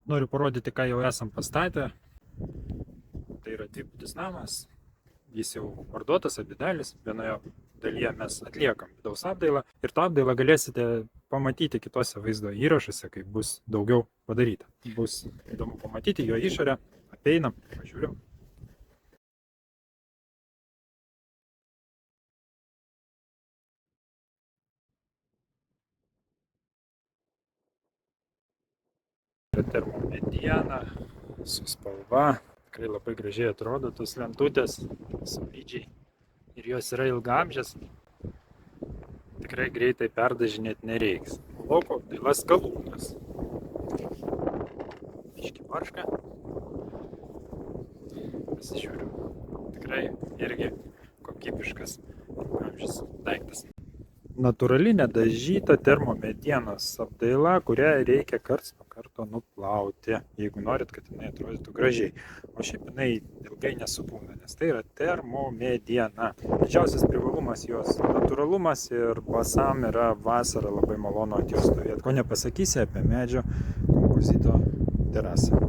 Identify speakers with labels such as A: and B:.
A: Noriu parodyti, ką jau esam pastatę. Tai yra dvibutis namas. Jis jau parduotas, abi dalis. Vienoje dalyje mes atliekam vidaus apdailą. Ir tą apdailą galėsite pamatyti kitose vaizdo įrašuose, kai bus daugiau padaryta. Bus įdomu pamatyti jo išorę. Apeinam, pažiūrim. Termomediena su spalva. Tikrai labai gražiai atrodo tos lentutės, solidžiai. Ir jos yra ilgamžės. Tikrai greitai perdažinėti nereiks. Lauko apdaila skalūnas. Biškį maršką. Pasižiūriu. Tikrai irgi kokybiškas ilgamžis daiktas. Natūrali nedažyta termomedienos apdaila, kurią reikia karts nuo karto nuplauti, jeigu norit, kad jinai atrodytų gražiai. O šiaip jinai ilgai nesupūna, nes tai yra termomediena. Didžiausias privalumas jos natūralumas ir basam yra vasarą labai malonu ant jos stovėti. Ko nepasakysi apie medžio kompozito terasą.